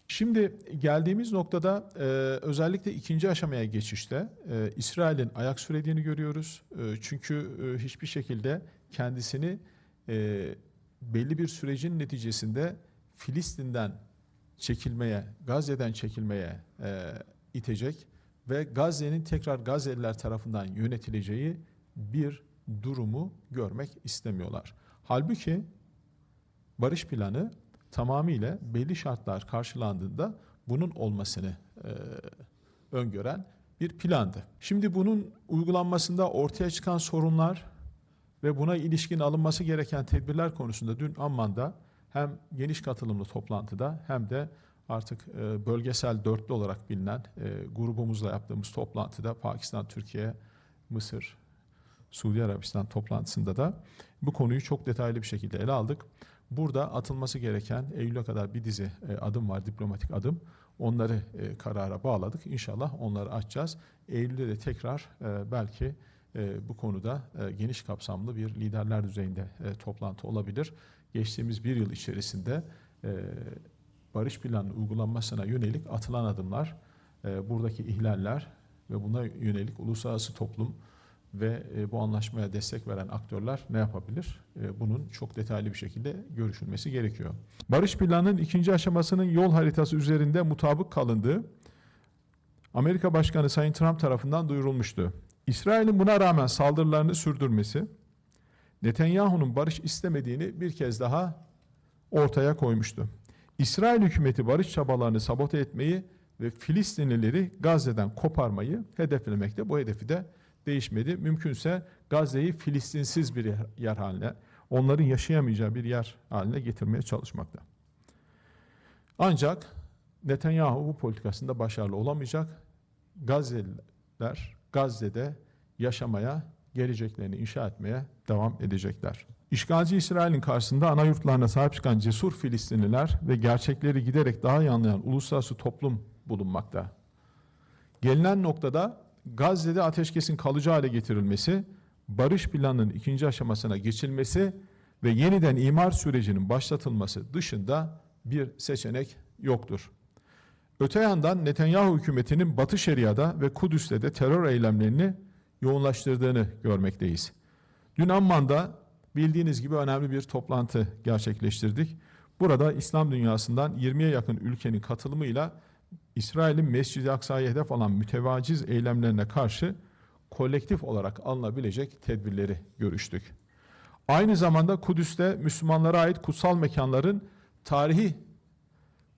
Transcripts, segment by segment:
Şimdi geldiğimiz noktada özellikle ikinci aşamaya geçişte İsrail'in ayak sürediğini görüyoruz. Çünkü hiçbir şekilde kendisini belli bir sürecin neticesinde Filistin'den çekilmeye, Gazze'den çekilmeye itecek ve Gazze'nin tekrar Gazze'liler tarafından yönetileceği bir durumu görmek istemiyorlar. Halbuki barış planı tamamıyla belli şartlar karşılandığında bunun olmasını öngören bir plandı. Şimdi bunun uygulanmasında ortaya çıkan sorunlar ve buna ilişkin alınması gereken tedbirler konusunda dün Amman'da hem geniş katılımlı toplantıda hem de artık bölgesel dörtlü olarak bilinen grubumuzla yaptığımız toplantıda Pakistan, Türkiye, Mısır, Suudi Arabistan toplantısında da bu konuyu çok detaylı bir şekilde ele aldık. Burada atılması gereken Eylül'e kadar bir dizi adım var, diplomatik adım. Onları karara bağladık. İnşallah onları açacağız. Eylül'de de tekrar belki bu konuda geniş kapsamlı bir liderler düzeyinde toplantı olabilir. Geçtiğimiz bir yıl içerisinde barış planının uygulanmasına yönelik atılan adımlar, buradaki ihlaller ve buna yönelik uluslararası toplum ve bu anlaşmaya destek veren aktörler ne yapabilir? Bunun çok detaylı bir şekilde görüşülmesi gerekiyor. Barış planının ikinci aşamasının yol haritası üzerinde mutabık kalındığı Amerika Başkanı Sayın Trump tarafından duyurulmuştu. İsrail'in buna rağmen saldırılarını sürdürmesi, Netanyahu'nun barış istemediğini bir kez daha ortaya koymuştu. İsrail hükümeti barış çabalarını sabote etmeyi ve Filistinlileri Gazze'den koparmayı hedeflemekte. Bu hedefi de değişmedi. Mümkünse Gazze'yi Filistinsiz bir yer haline, onların yaşayamayacağı bir yer haline getirmeye çalışmakta. Ancak Netanyahu bu politikasında başarılı olamayacak. Gazze'liler Gazze'de yaşamaya, geleceklerini inşa etmeye devam edecekler. İşgalci İsrail'in karşısında ana yurtlarına sahip çıkan cesur Filistinliler ve gerçekleri giderek daha iyi anlayan uluslararası toplum bulunmakta. Gelinen noktada Gazze'de ateşkesin kalıcı hale getirilmesi, barış planının ikinci aşamasına geçilmesi ve yeniden imar sürecinin başlatılması dışında bir seçenek yoktur. Öte yandan Netanyahu hükümetinin Batı Şeria'da ve Kudüs'te de terör eylemlerini yoğunlaştırdığını görmekteyiz. Dün Amman'da bildiğiniz gibi önemli bir toplantı gerçekleştirdik. Burada İslam dünyasından 20'ye yakın ülkenin katılımıyla İsrail'in Mescid-i Aksa'ya hedef alan mütevaciz eylemlerine karşı kolektif olarak alınabilecek tedbirleri görüştük. Aynı zamanda Kudüs'te Müslümanlara ait kutsal mekanların tarihi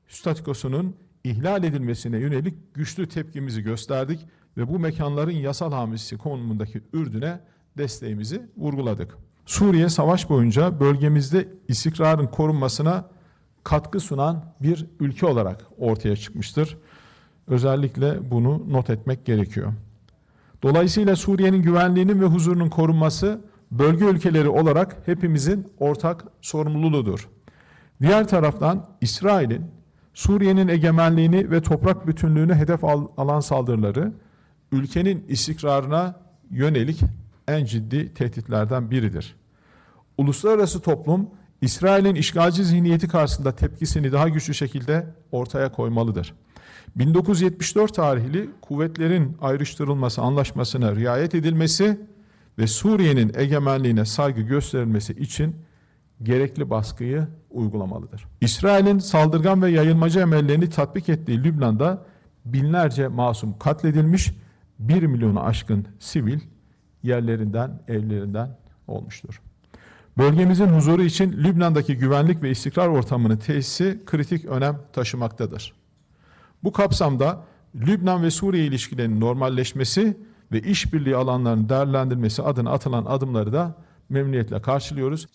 statikosunun ihlal edilmesine yönelik güçlü tepkimizi gösterdik ve bu mekanların yasal hamisi konumundaki Ürdün'e desteğimizi vurguladık. Suriye savaş boyunca bölgemizde istikrarın korunmasına katkı sunan bir ülke olarak ortaya çıkmıştır. Özellikle bunu not etmek gerekiyor. Dolayısıyla Suriye'nin güvenliğinin ve huzurunun korunması bölge ülkeleri olarak hepimizin ortak sorumluluğudur. Diğer taraftan İsrail'in Suriye'nin egemenliğini ve toprak bütünlüğünü hedef alan saldırıları ülkenin istikrarına yönelik en ciddi tehditlerden biridir. Uluslararası toplum İsrail'in işgalci zihniyeti karşısında tepkisini daha güçlü şekilde ortaya koymalıdır. 1974 tarihli kuvvetlerin ayrıştırılması anlaşmasına riayet edilmesi ve Suriye'nin egemenliğine saygı gösterilmesi için gerekli baskıyı uygulamalıdır. İsrail'in saldırgan ve yayılmacı emellerini tatbik ettiği Lübnan'da binlerce masum katledilmiş, 1 milyonu aşkın sivil yerlerinden, evlerinden olmuştur. Bölgemizin huzuru için Lübnan'daki güvenlik ve istikrar ortamının tesisi kritik önem taşımaktadır. Bu kapsamda Lübnan ve Suriye ilişkilerinin normalleşmesi ve işbirliği alanlarının değerlendirilmesi adına atılan adımları da memnuniyetle karşılıyoruz.